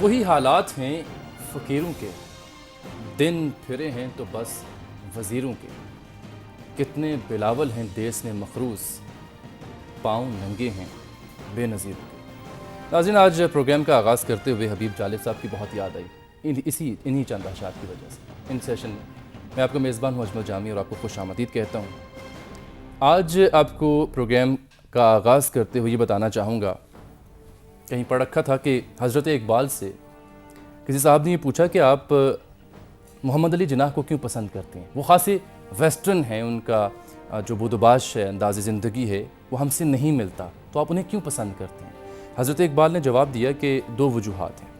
وہی حالات ہیں فقیروں کے، دن پھرے ہیں تو بس وزیروں کے، کتنے بلاول ہیں دیس میں مخروص، پاؤں ننگے ہیں بے نظیروں کے۔ ناظرین، آج پروگرام کا آغاز کرتے ہوئے حبیب جالب صاحب کی بہت یاد آئی، انہی چند اشعار کی وجہ سے۔ ان سیشن میں آپ کا میزبان ہوں اجمل جامی اور آپ کو خوش آمدید کہتا ہوں۔ آج آپ کو پروگرام کا آغاز کرتے ہوئے یہ بتانا چاہوں گا، کہیں پڑھ رکھا تھا کہ حضرت اقبال سے کسی صاحب نے یہ پوچھا کہ آپ محمد علی جناح کو کیوں پسند کرتے ہیں؟ وہ خاصے ویسٹرن ہیں، ان کا جو بود و باش ہے، انداز زندگی ہے، وہ ہم سے نہیں ملتا، تو آپ انہیں کیوں پسند کرتے ہیں؟ حضرت اقبال نے جواب دیا کہ دو وجوہات ہیں۔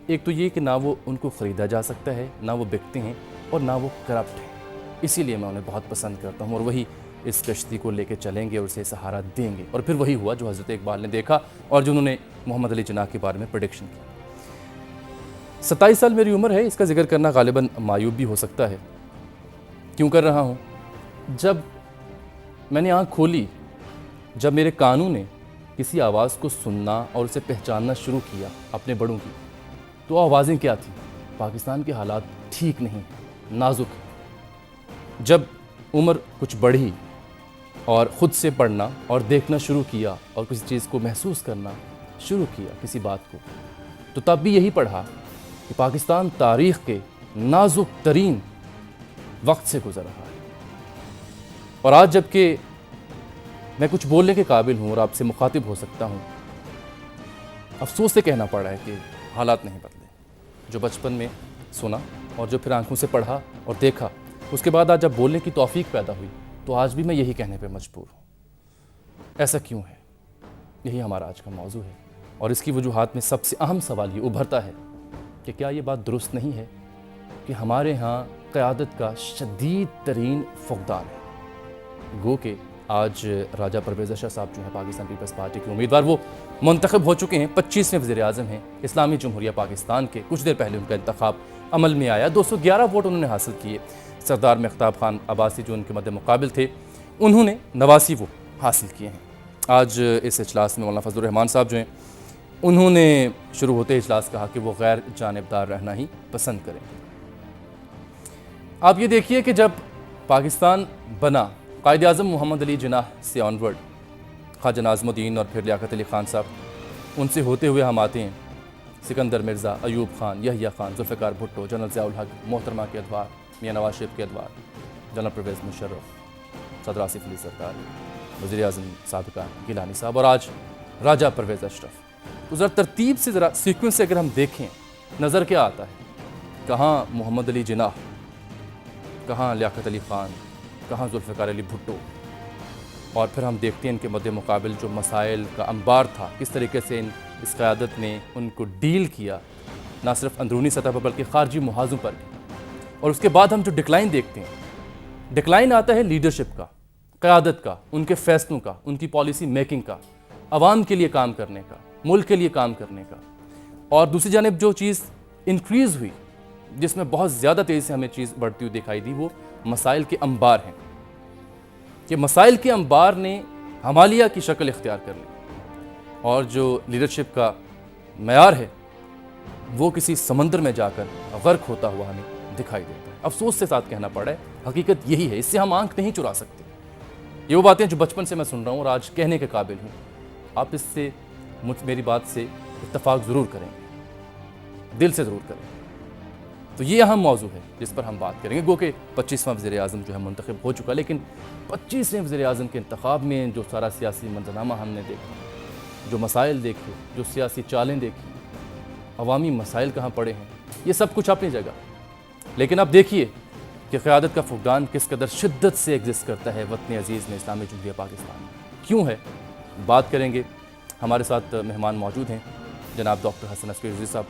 ایک تو یہ کہ نہ وہ ان کو خریدا جا سکتا ہے، نہ وہ بکتے ہیں، اور نہ وہ کرپٹ ہیں، اسی لیے میں انہیں بہت پسند کرتا ہوں، اور وہی اس کشتی کو لے کے چلیں گے اور اسے سہارا دیں گے۔ اور پھر وہی ہوا جو حضرت اقبال نے دیکھا اور جو انہوں نے محمد علی جناح کے بارے میں پریڈکشن کی۔ 27 سال میری عمر ہے، اس کا ذکر کرنا غالباً معیوب بھی ہو سکتا ہے۔ کیوں کر رہا ہوں؟ جب میں نے آنکھ کھولی، جب میرے کانوں نے کسی آواز کو سننا اور اسے پہچاننا شروع کیا اپنے بڑوں کی، تو آوازیں کیا تھیں؟ پاکستان کے حالات ٹھیک نہیں، نازک ہیں۔ جب عمر کچھ بڑھی اور خود سے پڑھنا اور دیکھنا شروع کیا اور کسی چیز کو محسوس کرنا شروع کیا، کسی بات کو، تو تب بھی یہی پڑھا کہ پاکستان تاریخ کے نازک ترین وقت سے گزر رہا ہے۔ اور آج جب کہ میں کچھ بولنے کے قابل ہوں اور آپ سے مخاطب ہو سکتا ہوں، افسوس سے کہنا پڑ رہا ہے کہ حالات نہیں بدلے۔ جو بچپن میں سنا اور جو پھر آنکھوں سے پڑھا اور دیکھا، اس کے بعد آج جب بولنے کی توفیق پیدا ہوئی تو آج بھی میں یہی کہنے پہ مجبور ہوں۔ ایسا کیوں ہے؟ یہی ہمارا آج کا موضوع ہے، اور اس کی وجوہات میں سب سے اہم سوال یہ ابھرتا ہے کہ کیا یہ بات درست نہیں ہے کہ ہمارے ہاں قیادت کا شدید ترین فقدان ہے؟ گو کہ آج راجہ پرویز اشرف صاحب جو ہیں پاکستان پیپلز پارٹی کے امیدوار، وہ منتخب ہو چکے ہیں، 25ویں وزیر اعظم ہیں اسلامی جمہوریہ پاکستان کے۔ کچھ دیر پہلے ان کا انتخاب عمل میں آیا، 211 ووٹ انہوں نے حاصل کیے۔ سردار مہتاب خان عباسی جو ان کے مد مقابل تھے، انہوں نے 89 ووٹ حاصل کیے ہیں۔ آج اس اجلاس میں مولانا فضل الرحمان صاحب جو ہیں، انہوں نے شروع ہوتے اجلاس کہا کہ وہ غیر جانبدار رہنا ہی پسند کریں گے۔ آپ یہ دیکھیے کہ جب پاکستان بنا، قائد اعظم محمد علی جناح سے آنورڈ، خواجہ ناظم الدین اور پھر لیاقت علی خان صاحب، ان سے ہوتے ہوئے ہم آتے ہیں سکندر مرزا، ایوب خان، یحییٰ خان، ذوالفقار بھٹو، جنرل ضیاء الحق، محترمہ کے ادوار، میاں نواز شریف کے ادوار، جنرل پرویز مشرف، صدر آصف علی زرداری، وزیر اعظم سابقہ گیلانی صاحب، اور آج راجہ پرویز اشرف۔ تو ذرا ترتیب سے، ذرا سیکوینس سے اگر ہم دیکھیں، نظر کیا آتا ہے؟ کہاں محمد علی جناح، کہاں لیاقت علی خان، کہاں ذوالفقار علی بھٹو، اور پھر ہم دیکھتے ہیں ان کے مد مقابل جو مسائل کا انبار تھا، کس طریقے سے اس قیادت نے ان کو ڈیل کیا، نہ صرف اندرونی سطح پر بلکہ خارجی محاذوں پر بھی۔ اور اس کے بعد ہم جو ڈکلائن دیکھتے ہیں، ڈکلائن آتا ہے لیڈرشپ کا، قیادت کا، ان کے فیصلوں کا، ان کی پالیسی میکنگ کا، عوام کے لیے کام کرنے کا، ملک کے لیے کام کرنے کا۔ اور دوسری جانب جو چیز انکریز ہوئی، جس میں بہت زیادہ تیزی سے ہمیں چیز بڑھتی ہوئی دکھائی دی، وہ مسائل کے انبار ہیں۔ کہ مسائل کے انبار نے ہمالیہ کی شکل اختیار کر لی، اور جو لیڈرشپ کا معیار ہے وہ کسی سمندر میں جا کر غرق ہوتا ہوا ہمیں دکھائی دیتا ہے۔ افسوس سے ساتھ کہنا پڑا ہے، حقیقت یہی ہے، اس سے ہم آنکھ نہیں چرا سکتے۔ یہ وہ باتیں جو بچپن سے میں سن رہا ہوں اور آج کہنے کے قابل ہوں، آپ اس سے میری بات سے اتفاق ضرور کریں گے، دل سے ضرور کریں گے۔ تو یہ اہم موضوع ہے جس پر ہم بات کریں گے۔ گو کہ 25واں وزیر اعظم جو ہے منتخب ہو چکا، لیکن 25ویں وزیر اعظم کے انتخاب میں جو سارا سیاسی منظرنامہ ہم نے دیکھا، جو مسائل دیکھے، جو سیاسی چالیں دیکھی، عوامی مسائل کہاں پڑے ہیں، یہ سب کچھ اپنی جگہ، لیکن اب دیکھیے کہ قیادت کا فقدان کس قدر شدت سے ایگزسٹ کرتا ہے وطن عزیز میں، اسلامی جمہوریہ پاکستان میں۔ کیوں ہے؟ بات کریں گے۔ ہمارے ساتھ مہمان موجود ہیں، جناب ڈاکٹر حسن عسکری رضوی صاحب،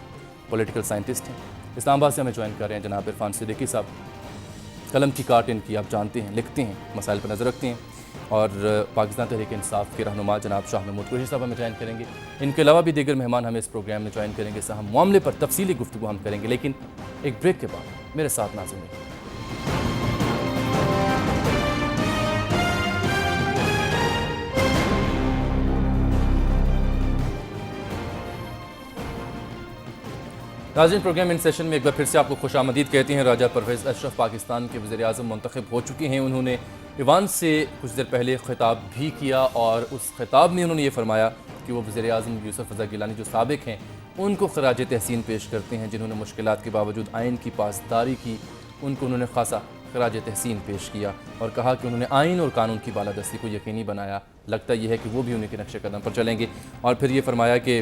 پولیٹیکل سائنٹسٹ ہیں، اسلام آباد سے ہمیں جوائن کر رہے ہیں جناب عرفان صدیقی صاحب، قلم کی کاٹ ان کی آپ جانتے ہیں، لکھتے ہیں، مسائل پر نظر رکھتے ہیں، اور پاکستان تحریک انصاف کے رہنما جناب شاہ محمود قریشی صاحب ہمیں جوائن کریں گے۔ ان کے علاوہ بھی دیگر مہمان ہمیں اس پروگرام میں جوائن کریں گے، اس اہم معاملے پر تفصیلی گفتگو ہم کریں گے، لیکن ایک بریک کے بعد میرے ساتھ ناظرین رہیے۔ ناظرین، پروگرام ان سیشن میں ایک بار پھر سے آپ کو خوش آمدید کہتے ہیں۔ راجہ پرویز اشرف پاکستان کے وزیر اعظم منتخب ہو چکے ہیں۔ انہوں نے ایوان سے کچھ دیر پہلے خطاب بھی کیا اور اس خطاب میں انہوں نے یہ فرمایا کہ وہ وزیر اعظم یوسف رضا گیلانی جو سابق ہیں ان کو خراج تحسین پیش کرتے ہیں، جنہوں نے مشکلات کے باوجود آئین کی پاسداری کی، ان کو انہوں نے خاصا خراج تحسین پیش کیا اور کہا کہ انہوں نے آئین اور قانون کی بالادستی کو یقینی بنایا۔ لگتا یہ ہے کہ وہ بھی انہیں کے نقش قدم پر چلیں گے، اور پھر یہ فرمایا کہ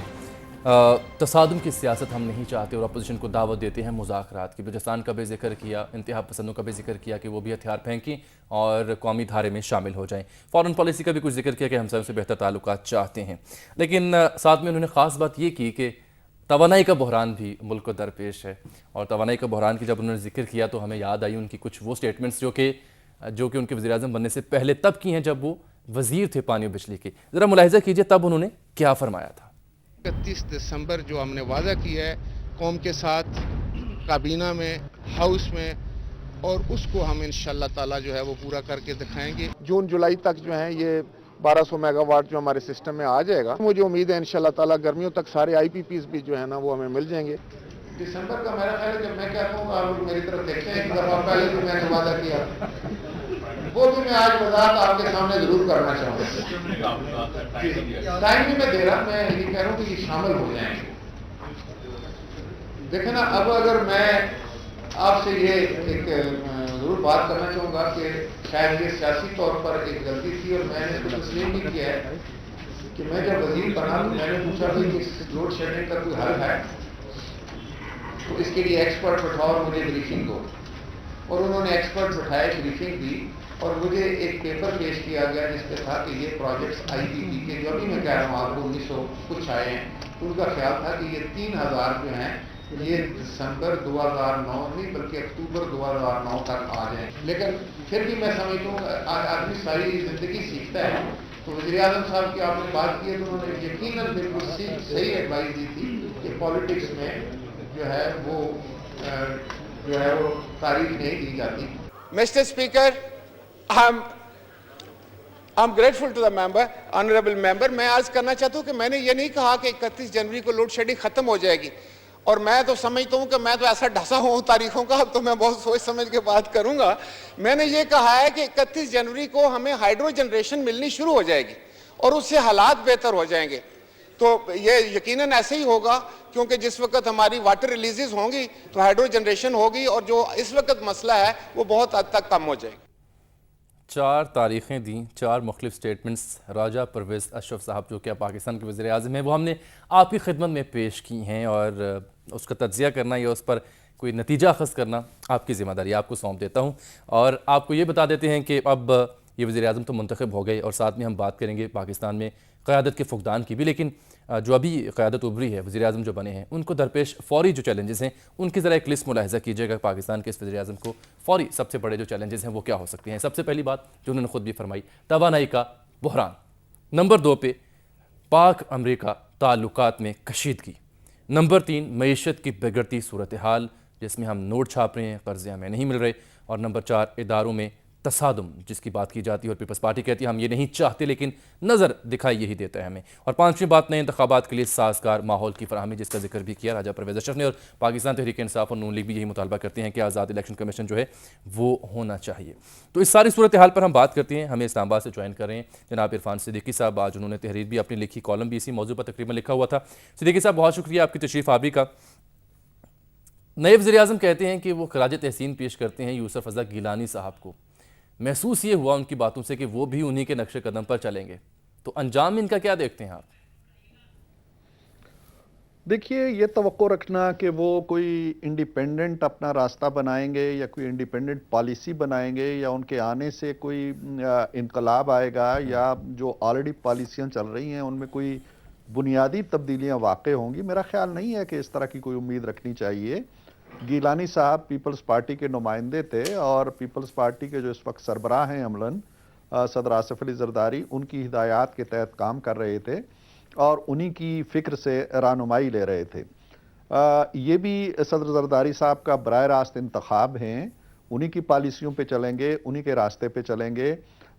تصادم کی سیاست ہم نہیں چاہتے اور اپوزیشن کو دعوت دیتے ہیں مذاکرات کی۔ بلوچستان کا بھی ذکر کیا، انتہا پسندوں کا بھی ذکر کیا کہ وہ بھی ہتھیار پھینکیں اور قومی دھارے میں شامل ہو جائیں۔ فارن پالیسی کا بھی کچھ ذکر کیا کہ ہمسایوں سے بہتر تعلقات چاہتے ہیں، لیکن ساتھ میں انہوں نے خاص بات یہ کی کہ توانائی کا بحران بھی ملک کو درپیش ہے، اور توانائی کا بحران کی جب انہوں نے ذکر کیا تو ہمیں یاد آئی ان کی کچھ وہ سٹیٹمنٹس جو کہ ان کے وزیر اعظم بننے سے پہلے تب کی ہیں جب وہ وزیر تھے پانی اور بجلی کے۔ ذرا ملاحظہ کیجئے تب انہوں نے کیا فرمایا تھا۔ 31 دسمبر جو ہم نے وعدہ کیا ہے قوم کے ساتھ کابینہ میں، ہاؤس میں، اور اس کو ہم انشاءاللہ تعالی جو ہے وہ پورا کر کے دکھائیں گے۔ جون جولائی تک جو ہے یہ 1200 میگا واٹ جو ہمارے سسٹم میں آ جائے گا۔ مجھے امید ہے انشاءاللہ تعالی گرمیوں تک سارے آئی پی پیز بھی جو ہے نا وہ ہمیں مل جائیں گے۔ دسمبر کا میرا خیال ہے جب میں کہتا ہوں آپ لوگ میری طرف دیکھتے ہیں ایک دفعہ پہلے جو میں نے وعدہ کیا وہ بھی میں آج وضاحت آپ کے سامنے ضرور کرنا چاہوں گا۔ ٹائم بھی میں دے رہا، میں یہ کہہ رہا ہوں کہ یہ شامل ہو جائیں گے۔ دیکھیں نا، اب اگر میں آپ سے یہ ایک ضرور بات کرنا چاہوں گا کہ شاید یہ سیاسی طور پر ایک غلطی تھی اور میں نے اس کو تسلیم بھی کیا ہے کہ میں جب وزیر بنا تو میں نے پوچھا کہ اس لوڈ شیڈنگ کا کوئی حل ہے تو اس کے لیے ایکسپرٹ بٹھاؤ اور مجھے بریفنگ دو، اور انہوں نے ایکسپرٹ بٹھائے، بریفنگ دی، اور مجھے ایک پیپر پیش کیا گیا جس پہ تھا کہ یہ پروجیکٹس آئی پی پی کے جو ابھی میں کہہ رہا ہوں آپ کو 1900 کچھ آئے ہیں، ان کا خیال تھا کہ یہ 3000 جو ہیں یہ دسمبر 2009 نہیں بلکہ اکتوبر 2009 تک آ جائیں۔ لیکن پھر بھی میں سمجھتا ہوں آدمی ساری زندگی سیکھتا ہے، تو وزیر اعظم صاحب کی آپ نے بات کی ہے تو انہوں نے یقیناً بالکل صحیح ایڈوائز دی تھی کہ پالیٹکس میں جو ہے وہ تاریخ نہیں دی جاتی۔ Mister speaker, I'm grateful to the member, honorable member۔ میں عرض کرنا چاہتا ہوں کہ میں نے یہ نہیں کہا کہ 31 جنوری کو لوڈ شیڈنگ ختم ہو جائے گی، اور میں تو سمجھتا ہوں کہ میں تو ایسا ڈھسا ہوں تاریخوں کا، اب تو میں بہت سوچ سمجھ کے بات کروں گا۔ میں نے یہ کہا ہے کہ 31 جنوری کو ہمیں ہائیڈرو جنریشن ملنی شروع ہو جائے گی اور اس سے حالات بہتر ہو جائیں گے۔ تو یہ یقیناً ایسے ہی ہوگا کیونکہ جس وقت ہماری واٹر ریلیزز ہوں گی تو ہائیڈرو جنریشن ہوگی، اور جو اس وقت مسئلہ ہے وہ بہت حد تک کم ہو جائے گی۔ 4 تاریخیں دیں، 4 مختلف سٹیٹمنٹس راجہ پرویز اشرف صاحب جو کہ پاکستان کے وزیر اعظم ہیں وہ ہم نے آپ کی خدمت میں پیش کی ہیں، اور اس کا تجزیہ کرنا یا اس پر کوئی نتیجہ اخذ کرنا آپ کی ذمہ داری، آپ کو سونپ دیتا ہوں۔ اور آپ کو یہ بتا دیتے ہیں کہ اب یہ وزیر اعظم تو منتخب ہو گئے، اور ساتھ میں ہم بات کریں گے پاکستان میں قیادت کے فقدان کی بھی، لیکن جو ابھی قیادت ابھری ہے، وزیر اعظم جو بنے ہیں، ان کو درپیش فوری جو چیلنجز ہیں ان کی ذرا ایک لسٹ ملاحظہ کیجیے گا۔ پاکستان کے اس وزیر اعظم کو فوری سب سے بڑے جو چیلنجز ہیں وہ کیا ہو سکتے ہیں؟ سب سے پہلی بات جو انہوں نے خود بھی فرمائی، توانائی کا بحران۔ نمبر 2 پہ پاک امریکہ تعلقات میں کشیدگی۔ نمبر 3 معیشت کی بگڑتی صورتحال جس میں ہم نوٹ چھاپ رہے ہیں، قرضے ہمیں نہیں مل رہے۔ اور نمبر 4 اداروں میں تصادم جس کی بات کی جاتی ہے، اور پیپلز پارٹی کہتی ہے ہم یہ نہیں چاہتے لیکن نظر دکھائی یہی دیتا ہے ہمیں۔ اور 5ویں بات نئے انتخابات کے لیے سازگار ماحول کی فراہمی جس کا ذکر بھی کیا راجہ پرویز اشرف نے، اور پاکستان تحریک انصاف اور نون لیگ بھی یہی مطالبہ کرتے ہیں کہ آزاد الیکشن کمیشن جو ہے وہ ہونا چاہیے۔ تو اس ساری صورتحال پر ہم بات کرتے ہیں۔ ہمیں اسلام آباد سے جوائن کر رہے ہیں جناب عرفان صدیقی صاحب، آج انہوں نے تحریر بھی اپنی لکھی، کالم بھی اسی موضوع پر تقریباً لکھا ہوا تھا۔ صدیقی صاحب بہت شکریہ آپ کی تشریف آوری کا۔ نئے وزیر اعظم کہتے ہیں کہ وہ خراج تحسین پیش کرتے ہیں یوسف رضا گیلانی صاحب کو، محسوس یہ ہوا ان کی باتوں سے کہ وہ بھی انہی کے نقش قدم پر چلیں گے، تو انجام ان کا کیا دیکھتے ہیں آپ؟ دیکھیے، یہ توقع رکھنا کہ وہ کوئی انڈیپینڈنٹ اپنا راستہ بنائیں گے یا کوئی انڈیپینڈنٹ پالیسی بنائیں گے یا ان کے آنے سے کوئی انقلاب آئے گا یا جو آلریڈی پالیسیاں چل رہی ہیں ان میں کوئی بنیادی تبدیلیاں واقع ہوں گی، میرا خیال نہیں ہے کہ اس طرح کی کوئی امید رکھنی چاہیے۔ گیلانی صاحب پیپلز پارٹی کے نمائندے تھے، اور پیپلز پارٹی کے جو اس وقت سربراہ ہیں عملاً صدر آصف علی زرداری، ان کی ہدایات کے تحت کام کر رہے تھے اور انہی کی فکر سے رہنمائی لے رہے تھے۔ یہ بھی صدر زرداری صاحب کا براہ راست انتخاب ہیں، انہی کی پالیسیوں پہ چلیں گے، انہی کے راستے پہ چلیں گے۔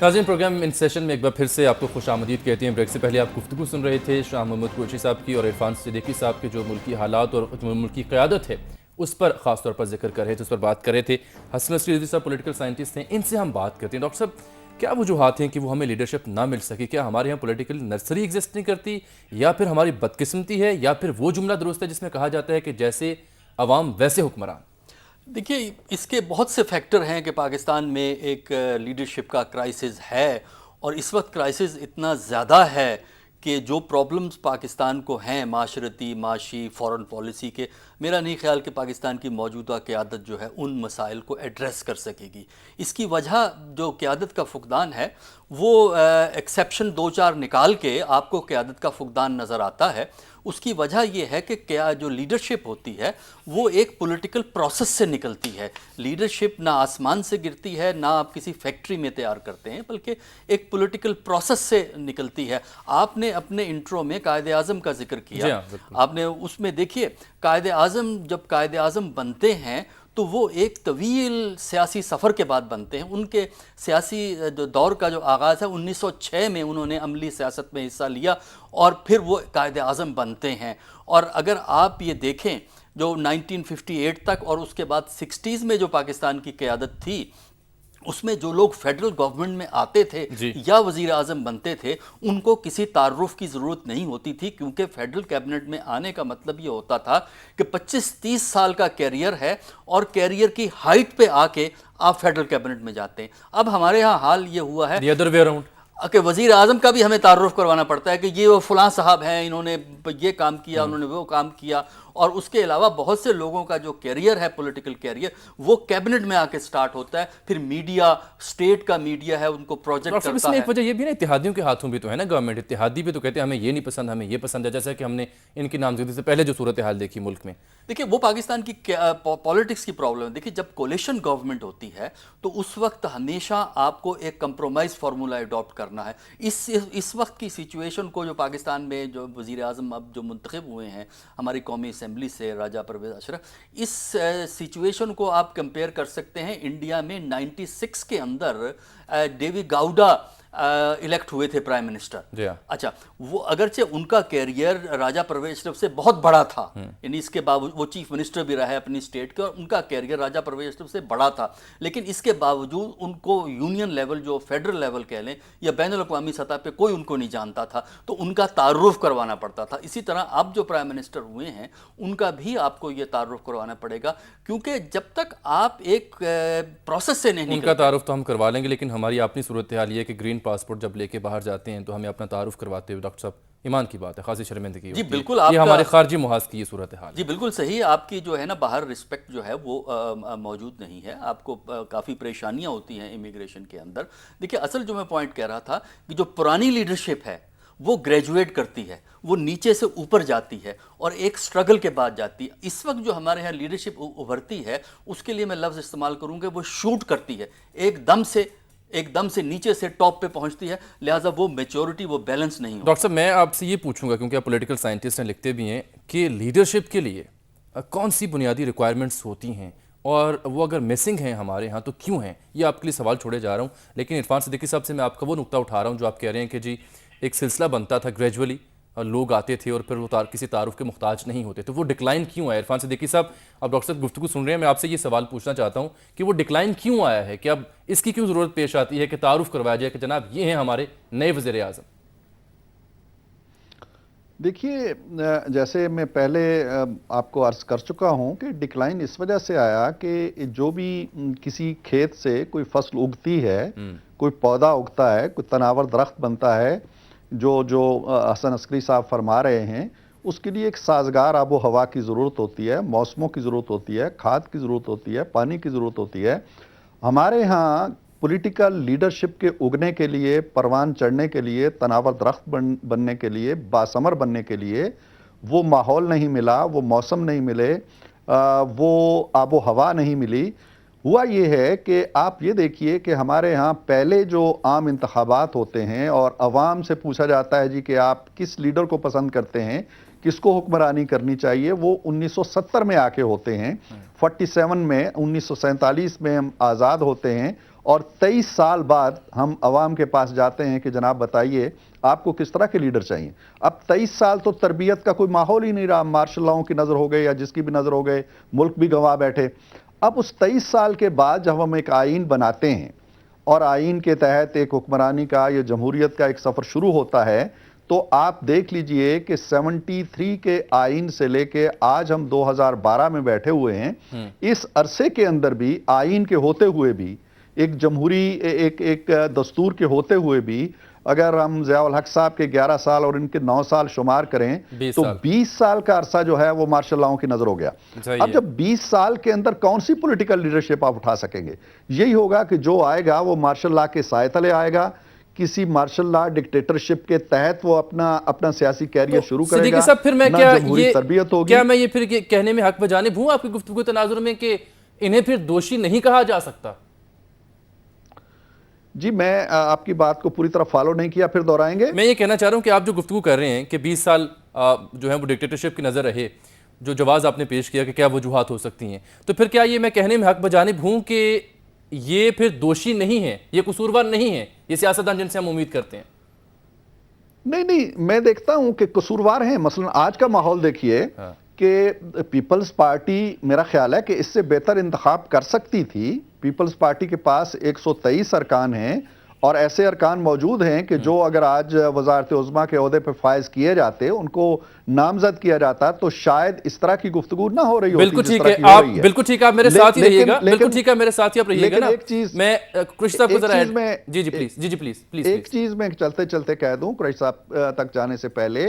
ناظرین، پروگرام ان سیشن میں ایک بار پھر سے آپ کو خوش آمدید کہتے ہیں۔ بریک سے پہلے آپ گفتگو سن رہے تھے شاہ محمد قریشی صاحب کی اور عرفان صدیقی صاحب کے جو ملکی حالات اور جو ملکی قیادت ہے اس پر خاص طور پر ذکر کر رہے تھے، اس پر بات کر رہے تھے۔ حسن نصری رضوی صاحب پولیٹیکل سائنٹسٹ ہیں، ان سے ہم بات کرتے ہیں۔ ڈاکٹر صاحب، کیا وجوہات ہیں کہ وہ ہمیں لیڈرشپ نہ مل سکے؟ کیا ہمارے یہاں پولیٹیکل نرسری ایگزسٹ نہیں کرتی، یا پھر ہماری بدقسمتی ہے، یا پھر وہ جملہ درست ہے جس میں کہا جاتا ہے کہ جیسے عوام ویسے حکمران؟ دیکھیے، اس کے بہت سے فیکٹر ہیں کہ پاکستان میں ایک لیڈرشپ کا کرائسس ہے، اور اس وقت کرائسس اتنا زیادہ ہے کہ جو پرابلمز پاکستان کو ہیں معاشرتی، معاشی، فورن پالیسی کے، میرا نہیں خیال کہ پاکستان کی موجودہ قیادت جو ہے ان مسائل کو ایڈریس کر سکے گی۔ اس کی وجہ جو قیادت کا فقدان ہے وہ ایکسیپشن دو چار نکال کے آپ کو قیادت کا فقدان نظر آتا ہے۔ اس کی وجہ یہ ہے کہ کیا جو لیڈرشپ ہوتی ہے وہ ایک پولیٹیکل پروسیس سے نکلتی ہے۔ لیڈرشپ نہ آسمان سے گرتی ہے، نہ آپ کسی فیکٹری میں تیار کرتے ہیں، بلکہ ایک پولیٹیکل پروسیس سے نکلتی ہے۔ آپ نے اپنے انٹرو میں قائد اعظم کا ذکر کیا، آپ نے اس میں دیکھیے قائد اعظم جب قائد اعظم بنتے ہیں تو وہ ایک طویل سیاسی سفر کے بعد بنتے ہیں۔ ان کے سیاسی دور کا جو آغاز ہے 1906 میں انہوں نے عملی سیاست میں حصہ لیا اور پھر وہ قائد اعظم بنتے ہیں۔ اور اگر آپ یہ دیکھیں جو 1958 تک اور اس کے بعد 60s میں جو پاکستان کی قیادت تھی، اس میں جو لوگ فیڈرل گورنمنٹ میں آتے تھے یا وزیر اعظم بنتے تھے ان کو کسی تعارف کی ضرورت نہیں ہوتی تھی، کیونکہ فیڈرل کیبنٹ میں آنے کا مطلب یہ ہوتا تھا کہ 25-30 سال کا کیریئر ہے اور کیریئر کی ہائٹ پہ آ کے آپ فیڈرل کیبنٹ میں جاتے ہیں۔ اب ہمارے ہاں حال یہ ہوا ہے کہ وزیر اعظم کا بھی ہمیں تعارف کروانا پڑتا ہے کہ یہ وہ فلاں صاحب ہیں، انہوں نے یہ کام کیا، انہوں نے وہ کام کیا، اور اس کے علاوہ بہت سے لوگوں کا جو کیریئر ہے پولیٹیکل کیریئر وہ کیبنٹ میں آ کے سٹارٹ ہوتا ہے۔ پھر میڈیا، اسٹیٹ کا میڈیا ہے، ان کو پروجیکٹ کرتا ہے۔ اس میں ایک وجہ یہ بھی نا اتحادیوں کے ہاتھوں بھی تو ہے نا، گورنمنٹ اتحادی بھی تو کہتے ہیں ہمیں یہ نہیں پسند، ہمیں یہ پسند ہے، جیسا کہ ہم نے ان کی نامزدگی سے پہلے جو صورتحال دیکھی ملک میں۔ دیکھیں وہ پاکستان کی پالیٹکس کی پرابلم ہے۔ دیکھیں جب کولیشن گورنمنٹ ہوتی ہے تو اس وقت ہمیشہ آپ کو ایک کمپرومائز فارمولا اڈاپٹ کرنا ہے۔ اس وقت کی سچویشن کو جو پاکستان میں جو وزیر اعظم اب جو منتخب ہوئے ہیں ہماری قومی اسمبلی سے، راجہ پرویز اشرف، اس سچویشن کو آپ کمپیئر کر سکتے ہیں انڈیا میں 96 کے اندر ڈیوی گاؤڈا الیکٹ ہوئے تھے پرائم منسٹر۔ اچھا، وہ اگرچہ ان کا کیریئر راجہ پرویز اشرف سے بہت بڑا تھا، یعنی اس کے باوجود وہ چیف منسٹر بھی رہے اپنی اسٹیٹ کے، اور ان کا کیریئر راجہ پرویز اشرف سے بڑا تھا، لیکن اس کے باوجود ان کو یونین لیول جو فیڈرل لیول کہہ لیں یا بین الاقوامی سطح پہ کوئی ان کو نہیں جانتا تھا، تو ان کا تعارف کروانا پڑتا تھا۔ اسی طرح اب جو پرائم منسٹر ہوئے ہیں ان کا بھی آپ کو یہ تعارف کروانا پڑے گا، کیونکہ جب تک آپ ایک پروسیس سے نہیں، ان کا تعارف تو ہم کروا لیں گے، لیکن ہماری اپنی صورتحال یہ ہے کہ گرین پاسپورٹ جب لے کے باہر جاتے ہیں تو ہمیں اپنا تعارف کرواتے ہوئے ڈاکٹر صاحب ایمان کی بات ہے، خاصی شرمندگی ہوتی ہے۔ جی بالکل، یہ ہمارے خارجی محاذ کی یہ صورتحال۔ جی بالکل صحیح، آپ کی جو ہے نا باہر رسپیکٹ جو ہے وہ موجود نہیں ہے، آپ کو کافی پریشانیاں ہوتی ہیں امیگریشن کے اندر۔ دیکھیے اصل جو میں پوائنٹ کہہ رہا تھا کہ جو پرانی لیڈرشپ ہے وہ گریجویٹ کرتی ہے، وہ نیچے سے اوپر جاتی ہے اور ایک سٹرگل کے بعد جاتی ہے۔ اس وقت جو ہمارے ہاں لیڈرشپ ابھرتی ہے اس کے لیے میں لفظ استعمال کروں کہ وہ شوٹ کرتی ہے، ایک دم سے نیچے سے ٹاپ پہ پہنچتی ہے، لہٰذا وہ میچورٹی، وہ بیلنس نہیں ہوتا۔ ڈاکٹر صاحب میں آپ سے یہ پوچھوں گا، کیونکہ آپ پولیٹیکل سائنٹسٹ ہیں، لکھتے بھی ہیں کہ لیڈرشپ کے لیے کون سی بنیادی ریکوائرمنٹس ہوتی ہیں اور وہ اگر مسنگ ہیں ہمارے ہاں تو کیوں ہیں؟ یہ آپ کے لیے سوال چھوڑے جا رہا ہوں، لیکن عرفان صدیقی صاحب سے میں آپ کا وہ نقطہ اٹھا رہا ہوں جو آپ کہہ رہے ہیں کہ جی ایک سلسلہ بنتا تھا گریجولی، لوگ آتے تھے اور پھر وہ کسی تعارف کے محتاج نہیں ہوتے، تو وہ ڈکلائن کیوں آیا؟ عرفان صدیقی صاحب اب ڈاکٹر صاحب گفتگو سن رہے ہیں، میں آپ سے یہ سوال پوچھنا چاہتا ہوں کہ وہ ڈکلائن کیوں آیا ہے، کہ اب اس کی کیوں ضرورت پیش آتی ہے کہ تعارف کروایا جائے کہ جناب یہ ہیں ہمارے نئے وزیر اعظم؟ دیکھیے جیسے میں پہلے آپ کو عرض کر چکا ہوں کہ ڈکلائن اس وجہ سے آیا کہ جو بھی کسی کھیت سے کوئی فصل اگتی ہے، کوئی پودا اگتا ہے، کوئی تناور درخت بنتا ہے، جو حسن عسکری صاحب فرما رہے ہیں، اس کے لیے ایک سازگار آب و ہوا کی ضرورت ہوتی ہے، موسموں کی ضرورت ہوتی ہے، کھاد کی ضرورت ہوتی ہے، پانی کی ضرورت ہوتی ہے۔ ہمارے ہاں پولیٹیکل لیڈرشپ کے اگنے کے لیے، پروان چڑھنے کے لیے، تناور درخت بننے کے لیے، باثمر بننے کے لیے وہ ماحول نہیں ملا، وہ موسم نہیں ملے، وہ آب و ہوا نہیں ملی۔ ہوا یہ ہے کہ آپ یہ دیکھیے کہ ہمارے ہاں پہلے جو عام انتخابات ہوتے ہیں اور عوام سے پوچھا جاتا ہے جی کہ آپ کس لیڈر کو پسند کرتے ہیں، کس کو حکمرانی کرنی چاہیے، وہ 1970 میں آ کے ہوتے ہیں، 47 میں، 1947 میں ہم آزاد ہوتے ہیں اور 23 سال بعد ہم عوام کے پاس جاتے ہیں کہ جناب بتائیے آپ کو کس طرح کے لیڈر چاہیے. اب 23 سال تو تربیت کا کوئی ماحول ہی نہیں رہا, مارشل لاؤں کی نظر ہو گئے یا جس کی بھی نظر ہو گئے, ملک بھی گنوا بیٹھے. اب اس 23 سال کے بعد جب ہم ایک آئین بناتے ہیں اور آئین کے تحت ایک حکمرانی کا یا جمہوریت کا ایک سفر شروع ہوتا ہے, تو آپ دیکھ لیجئے کہ 73 کے آئین سے لے کے آج ہم 2012 میں بیٹھے ہوئے ہیں. اس عرصے کے اندر بھی آئین کے ہوتے ہوئے بھی, ایک جمہوری ایک دستور کے ہوتے ہوئے بھی, اگر ہم ضیاء الحق صاحب کے 11 سال اور ان کے 9 سال شمار کریں تو 20 سال کا عرصہ جو ہے وہ مارشل لاؤں کی نظر ہو گیا. اب جب 20 سال کے اندر کون سی پولیٹیکل لیڈرشپ آپ اٹھا سکیں گے؟ یہی ہوگا کہ جو آئے گا وہ مارشل لا کے سائے تلے آئے گا, کسی مارشل لا ڈکٹیٹرشپ کے تحت وہ اپنا سیاسی کیریئر شروع کرے گا, نہ جمہوری تربیت ہوگی. کیا میں یہ پھر کہنے میں حق بجانب ہوں آپ کی گفتگو تناظر میں کہ انہیں پھر دوشی نہیں کہا جا سکتا؟ جی میں آپ کی بات کو پوری طرح فالو نہیں کیا, پھر دہرائیں گے. میں یہ کہنا چاہ رہا ہوں کہ آپ جو گفتگو کر رہے ہیں کہ 20 سال جو ہے وہ ڈکٹیٹرشپ کی نظر رہے, جو جواز آپ نے پیش کیا کہ کیا وجوہات ہو سکتی ہیں, تو پھر کیا یہ میں کہنے میں حق بجانب ہوں کہ یہ پھر دوشی نہیں ہیں, یہ قصوروار نہیں ہیں یہ سیاستدان جن سے ہم امید کرتے ہیں؟ نہیں, میں دیکھتا ہوں کہ قصوروار ہیں. مثلا آج کا ماحول دیکھیے کہ پیپلز پارٹی میرا خیال ہے کہ اس سے بہتر انتخاب کر سکتی تھی. پیپلز پارٹی کے پاس 123 ارکان ہیں اور ایسے ارکان موجود ہیں کہ جو اگر آج وزارت عظمیٰ کے عہدے پہ فائز کیے جاتے, ان کو نامزد کیا جاتا, تو شاید اس طرح کی گفتگو نہ ہو رہی ہوتی. بالکل ٹھیک ہے, آپ بالکل ٹھیک ہے, آپ میرے ساتھ ہی رہیے گا. بالکل ٹھیک ہے, میرے ساتھ ہی آپ رہیے گا نا. میں قریشی صاحب کو ذرا جی پلیز ایک چیز میں چلتے چلتے کہہ دوں قریشی صاحب تک جانے سے پہلے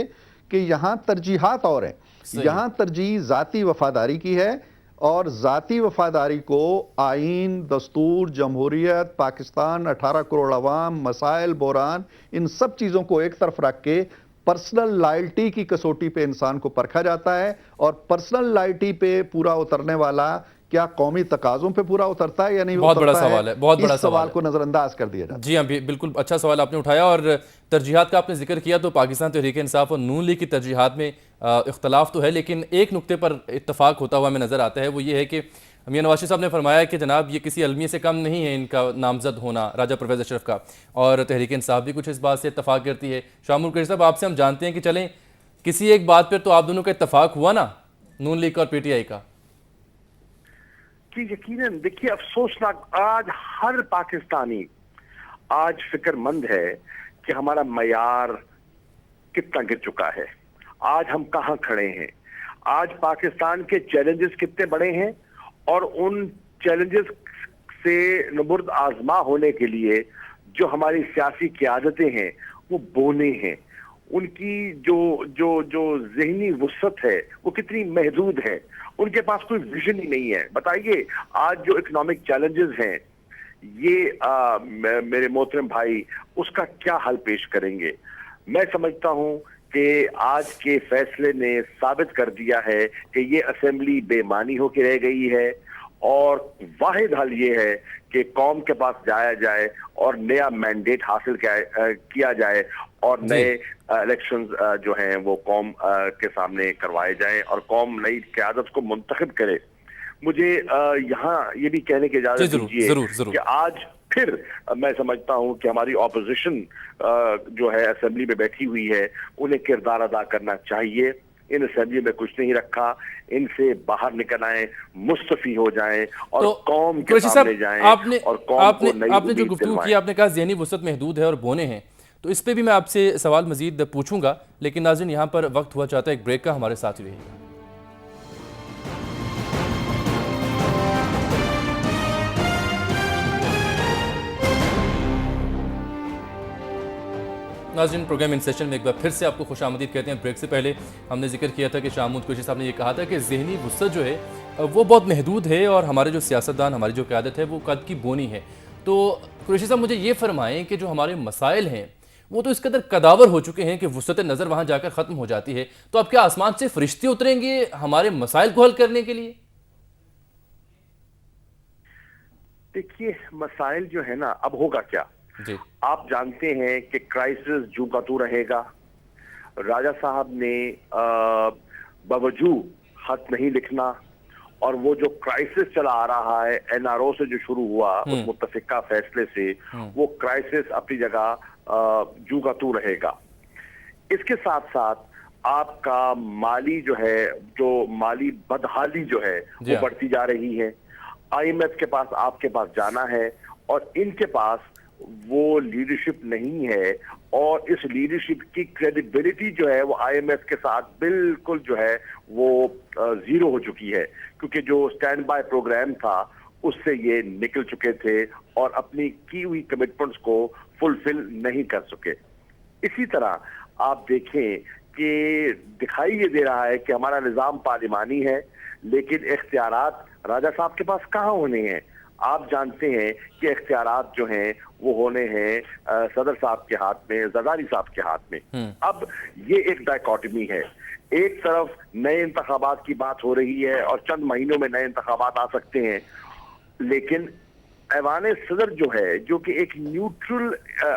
کہ یہاں ترجیحات اور ہیں. یہاں ترجیح ذاتی وفاداری کی ہے, اور ذاتی وفاداری کو آئین, دستور, جمہوریت, پاکستان, 18 کروڑ عوام, مسائل, بحران, ان سب چیزوں کو ایک طرف رکھ کے پرسنل لائلٹی کی کسوٹی پہ انسان کو پرکھا جاتا ہے. اور پرسنل لائلٹی پہ پورا اترنے والا کیا قومی تقاضوں پہ پورا اترتا ہے یا نہیں بہت بڑا سوال ہے, بہت بڑا سوال کو نظر انداز کر دیا جاتا ہے. جی ہاں, بالکل اچھا سوال آپ نے اٹھایا. اور ترجیحات کا آپ نے ذکر کیا, تو پاکستان تحریک انصاف اور نون لیگ کی ترجیحات میں اختلاف تو ہے, لیکن ایک نقطے پر اتفاق ہوتا ہوا ہمیں نظر آتا ہے. وہ یہ ہے کہ میاں نواز شریف صاحب نے فرمایا کہ جناب یہ کسی المیہ سے کم نہیں ہے ان کا نامزد ہونا, راجہ پرویز اشرف کا, اور تحریک انصاف بھی کچھ اس بات سے اتفاق کرتی ہے. شاہ ملک صاحب, آپ سے ہم جانتے ہیں کہ چلیں کسی ایک بات پر تو آپ دونوں کا اتفاق ہوا نا, نون لیگ اور پی ٹی آئی کا. کہ یقیناً دیکھیے افسوسناک, آج ہر پاکستانی آج فکر مند ہے کہ ہمارا معیار کتنا گر چکا ہے, آج ہم کہاں کھڑے ہیں, آج پاکستان کے چیلنجز کتنے بڑے ہیں, اور ان چیلنجز سے نبرد آزما ہونے کے لیے جو ہماری سیاسی قیادتیں ہیں وہ بونے ہیں. ان کی جو ذہنی وسعت ہے وہ کتنی محدود ہے, ان کے پاس کوئی ویژن ہی نہیں ہے. بتائیے آج جو اکنامک چیلنجز ہیں یہ میرے محترم بھائی اس کا کیا حل پیش کریں گے؟ میں سمجھتا ہوں کہ آج کے فیصلے نے ثابت کر دیا ہے کہ یہ اسمبلی بے معنی ہو کے رہ گئی ہے, اور واحد حل یہ ہے کہ قوم کے پاس جایا جائے اور نیا مینڈیٹ حاصل کیا جائے, اور نئے الیکشنز جو ہیں وہ قوم کے سامنے کروائے جائیں, اور قوم نئی قیادت کو منتخب کرے. مجھے یہاں یہ بھی کہنے کی اجازت دیجیے کہ آج پھر میں سمجھتا ہوں کہ ہماری اپوزیشن جو ہے اسمبلی میں بیٹھی ہوئی ہے, انہیں کردار ادا کرنا چاہیے. ان اسمبلی میں کچھ نہیں رکھا, ان سے باہر نکل آئیں, مستعفی ہو جائیں اور قوم کے سامنے جائیں, اور قوم کو نئی آپ نے جو گفتگو کی, آپ نے کہا ذہنی وسعت محدود ہے اور بونے ہیں, تو اس پہ بھی میں آپ سے سوال مزید پوچھوں گا, لیکن ناظرین یہاں پر وقت ہوا چاہتا ہے ایک بریک کا, ہمارے ساتھ ہی رہیے گا. ناظرین پروگرام ان سیشن میں ایک بار پھر سے آپ کو خوش آمدید کہتے ہیں. بریک سے پہلے ہم نے ذکر کیا تھا کہ شاہ محمود قریشی صاحب نے یہ کہا تھا کہ ذہنی وسعت جو ہے وہ بہت محدود ہے, اور ہمارے جو سیاستدان, ہماری جو قیادت ہے وہ قد کی بونی ہے. تو قریشی صاحب مجھے یہ فرمائیں کہ جو ہمارے مسائل ہیں وہ تو اس قدر قداور ہو چکے ہیں کہ وسعت نظر وہاں جا کر ختم ہو جاتی ہے, تو اب کیا آسمان سے فرشتے اتریں گے ہمارے مسائل کو حل کرنے کے لیے؟ دیکھیے مسائل جو ہے نا, اب ہوگا کیا جی. آپ جانتے ہیں کہ کرائسس جو کا تو رہے گا. راجہ صاحب نے باوجود خط نہیں لکھنا اور وہ جو کرائسس چلا آ رہا ہے NRO سے جو شروع ہوا اس متفقہ فیصلے سے، وہ کرائسس اپنی جگہ جو کا تو رہے گا۔ اس کے ساتھ ساتھ آپ کا مالی جو ہے، جو مالی بدحالی جو ہے وہ بڑھتی جا رہی ہے۔ IMF کے پاس آپ کے پاس جانا ہے اور ان کے پاس وہ لیڈرشپ نہیں ہے، اور اس لیڈرشپ کی کریڈیبلٹی جو ہے وہ IMF کے ساتھ بالکل جو ہے وہ زیرو ہو چکی ہے، کیونکہ جو سٹینڈ بائی پروگرام تھا اس سے یہ نکل چکے تھے اور اپنی کی ہوئی کمٹمنٹس کو فلفل نہیں کر سکے۔ اسی طرح آپ دیکھیں کہ دکھائی یہ دے رہا ہے کہ ہمارا نظام پارلیمانی ہے، لیکن اختیارات راجہ صاحب کے پاس کہاں ہونے ہیں؟ آپ جانتے ہیں کہ اختیارات جو ہیں وہ ہونے ہیں صدر صاحب کے ہاتھ میں، زرداری صاحب کے ہاتھ میں۔ اب یہ ایک ڈائیکاٹمی ہے، ایک طرف نئے انتخابات کی بات ہو رہی ہے اور چند مہینوں میں نئے انتخابات آ سکتے ہیں، لیکن ایوان صدر جو ہے، جو کہ ایک نیوٹرل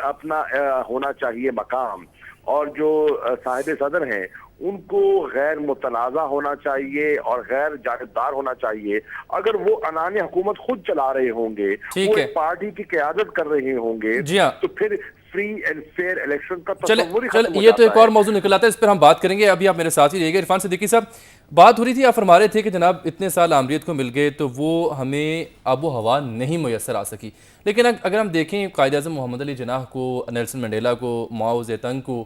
اپنا ہونا چاہیے مقام، اور جو صاحب صدر ہیں ان کو غیر متنازع ہونا چاہیے اور غیر جانبدار ہونا چاہیے۔ اگر وہ عنان حکومت خود چلا رہے ہوں گے، وہ ایک پارٹی کی قیادت کر رہے ہوں گے، تو پھر فری اینڈ فیئر الیکشن کا تصور ہی ختم ہو جاتا ہے۔ یہ تو ایک اور موضوع نکل آتا ہے، اس پر ہم بات کریں گے۔ ابھی آپ میرے ساتھ ہی رہیے گا۔ عرفان صدیقی صاحب، بات ہو رہی تھی، آپ فرما رہے تھے کہ جناب اتنے سال آمریت کو مل گئے تو وہ ہمیں آب و ہوا نہیں میسر آ سکی، لیکن اگر ہم دیکھیں قائد اعظم محمد علی جناح کو، نیلسن منڈیلا کو، ماؤ زیتنگ کو،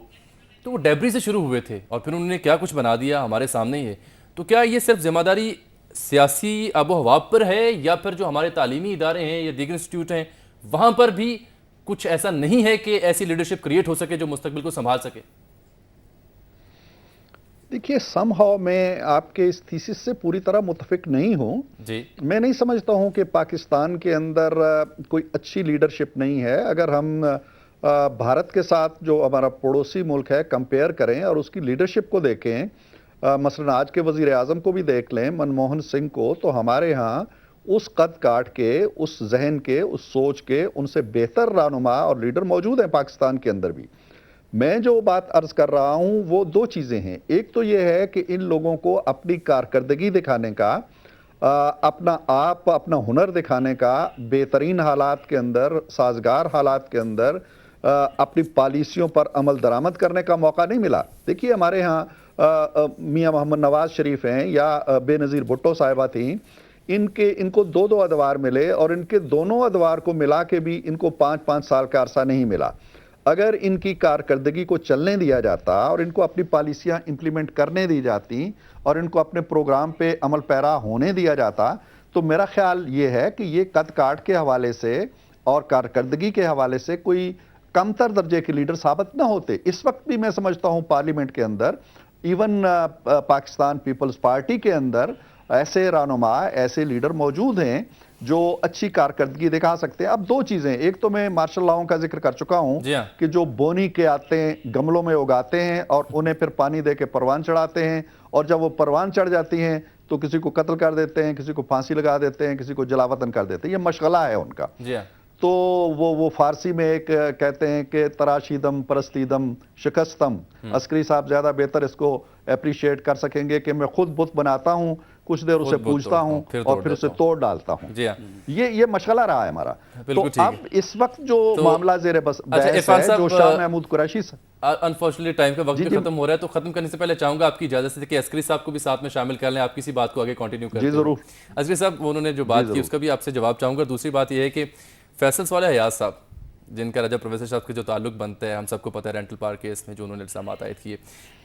تو وہ ڈیبری سے شروع ہوئے تھے اور پھر انہوں نے کیا کچھ بنا دیا ہمارے سامنے ہی ہے۔ تو کیا یہ صرف ذمہ داری سیاسی آب و ہوا پر ہے، یا پھر جو ہمارے تعلیمی ادارے ہیں یا دیگر انسٹیٹیوٹ ہیں وہاں پر بھی کچھ ایسا نہیں ہے کہ ایسی لیڈرشپ کریٹ ہو سکے جو مستقبل کو سنبھال سکے؟ دیکھیے، سم ہاؤ میں آپ کے اس تھیسس سے پوری طرح متفق نہیں ہوں۔ جی، میں نہیں سمجھتا ہوں کہ پاکستان کے اندر کوئی اچھی لیڈرشپ نہیں ہے۔ اگر ہم بھارت کے ساتھ جو ہمارا پڑوسی ملک ہے کمپیئر کریں اور اس کی لیڈرشپ کو دیکھیں، مثلا آج کے وزیر اعظم کو بھی دیکھ لیں، منموہن سنگھ کو، تو ہمارے ہاں اس قد کاٹ کے، اس ذہن کے، اس سوچ کے ان سے بہتر رہنما اور لیڈر موجود ہیں پاکستان کے اندر بھی۔ میں جو بات عرض کر رہا ہوں وہ دو چیزیں ہیں۔ ایک تو یہ ہے کہ ان لوگوں کو اپنی کارکردگی دکھانے کا، اپنا آپ، اپنا ہنر دکھانے کا، بہترین حالات کے اندر، سازگار حالات کے اندر اپنی پالیسیوں پر عمل درآمد کرنے کا موقع نہیں ملا۔ دیکھیے، ہمارے ہاں میاں محمد نواز شریف ہیں یا بے نظیر بھٹو صاحبہ تھیں، ان کو دو ادوار ملے، اور ان کے دونوں ادوار کو ملا کے بھی ان کو 5 سال کا عرصہ نہیں ملا۔ اگر ان کی کارکردگی کو چلنے دیا جاتا اور ان کو اپنی پالیسیاں امپلیمنٹ کرنے دی جاتی اور ان کو اپنے پروگرام پہ عمل پیرا ہونے دیا جاتا، تو میرا خیال یہ ہے کہ یہ قد کاٹ کے حوالے سے اور کارکردگی کے حوالے سے کوئی کمتر درجے کے لیڈر ثابت نہ ہوتے۔ اس وقت بھی میں سمجھتا ہوں پارلیمنٹ کے اندر، ایون پاکستان پیپلز پارٹی کے اندر ایسے رہنما، ایسے لیڈر موجود ہیں جو اچھی کارکردگی دکھا سکتے ہیں۔ اب دو چیزیں، ایک تو میں مارشل لاؤں کا ذکر کر چکا ہوں کہ جو بونی کے آتے ہیں، گملوں میں اگاتے ہیں اور انہیں پھر پانی دے کے پروان چڑھاتے ہیں، اور جب وہ پروان چڑھ جاتی ہیں تو کسی کو قتل کر دیتے ہیں، کسی کو پھانسی لگا دیتے ہیں، کسی کو جلاوطن کر دیتے ہیں۔ یہ مشغلہ ہے ان کا۔ تو وہ فارسی میں ایک کہتے ہیں کہ تراشیدم پرستیدم شکستم۔ عسکری صاحب زیادہ بہتر اس کو اپریشیٹ کر سکیں گے کہ میں خود بت بناتا ہوں، کچھ دیر اسے پوجتا ہوں اور پھر اسے توڑ ڈالتا ہوں۔ یہ مشغلہ رہا ہے ہمارا۔ تو اب اس وقت جو معاملہ زیر بحث ہے، جو شاہ محمود قریشی سے، انفارچونیٹلی ٹائم کا وقت ختم ہو رہا ہے، تو ختم کرنے سے پہلے چاہوں گا آپ کی اجازت سے کہ عسکری صاحب کو بھی ساتھ میں شامل کر لیں، آپ کسی بات کو آگے کنٹینیو کریں۔ جی ضرور۔ عسکری صاحب، انہوں نے جو بات کی اس کا بھی آپ سے جواب چاہوں گا۔ دوسری بات یہ ہے کہ فیصل صالح حیات صاحب، جن کا رجب پروفیسر صاحب کے جو تعلق بنتا ہے، ہم سب کو پتہ ہے رینٹل پارک کیس میں جو انہوں نے الزامات عائد کیے،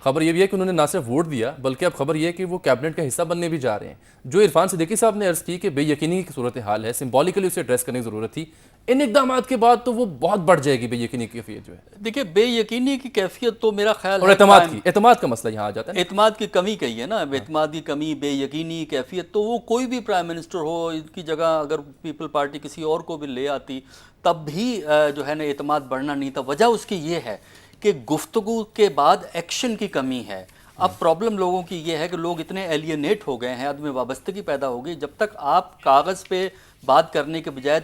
خبر یہ بھی ہے کہ انہوں نے نہ صرف ووٹ دیا بلکہ اب خبر یہ ہے کہ وہ کیبنٹ کا حصہ بننے بھی جا رہے ہیں۔ جو عرفان صدیقی صاحب نے عرض کی کہ بے یقینی کی صورتحال ہے، سمبولیکلی اسے ایڈریس کرنے کی ضرورت تھی، ان اقدامات کے بعد تو وہ بہت بڑھ جائے گی بے یقینی کی کیفیت جو ہے۔ دیکھیے، بے یقینی کی کیفیت تو میرا خیال اور اعتماد کا مسئلہ یہاں آ جاتا ہے، اعتماد کی کمی کہی ہے نا، اعتماد کی کمی، بے یقینی کیفیت، تو وہ کوئی بھی پرائم منسٹر ہو، ان کی جگہ اگر پیپل پارٹی کسی اور کو بھی لے آتی تب بھی جو ہے نا اعتماد بڑھنا نہیں تھا۔ وجہ اس کی یہ ہے کہ گفتگو کے بعد ایکشن کی کمی ہے۔ اب پرابلم لوگوں کی یہ ہے کہ لوگ اتنے ایلینیٹ ہو گئے ہیں، عدم وابستگی پیدا ہو گئی، جب تک آپ کاغذ پہ بات کرنے کے بجائے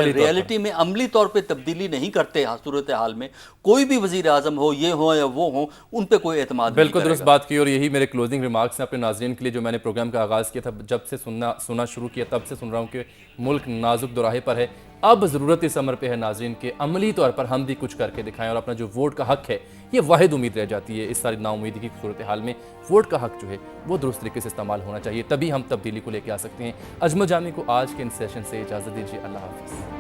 ریئلٹی میں عملی طور پہ تبدیلی نہیں کرتے صورتحال میں، کوئی بھی وزیر اعظم ہو، یہ ہو یا وہ ہوں، ان پہ کوئی اعتماد نہیں بالکل کرے درست گا۔ بات کی، اور یہی میرے کلوزنگ ریمارکس ہیں اپنے ناظرین کے لیے جو میں نے پروگرام کا آغاز کیا تھا، جب سے سننا شروع کیا تب سے سن رہا ہوں کہ ملک نازک دوراہے پر ہے۔ اب ضرورت اس امر پہ ہے ناظرین کہ عملی طور پر ہم بھی کچھ کر کے دکھائیں، اور اپنا جو ووٹ کا حق ہے یہ واحد امید رہ جاتی ہے اس ساری نا امیدی کی صورتحال میں۔ ووٹ کا حق جو ہے وہ درست طریقے سے استعمال ہونا چاہیے، تبھی ہم تبدیلی کو لے کے آ سکتے ہیں۔ اجمل جامی کو آج کے ان سیشن سے اجازت دیجیے، اللہ حافظ۔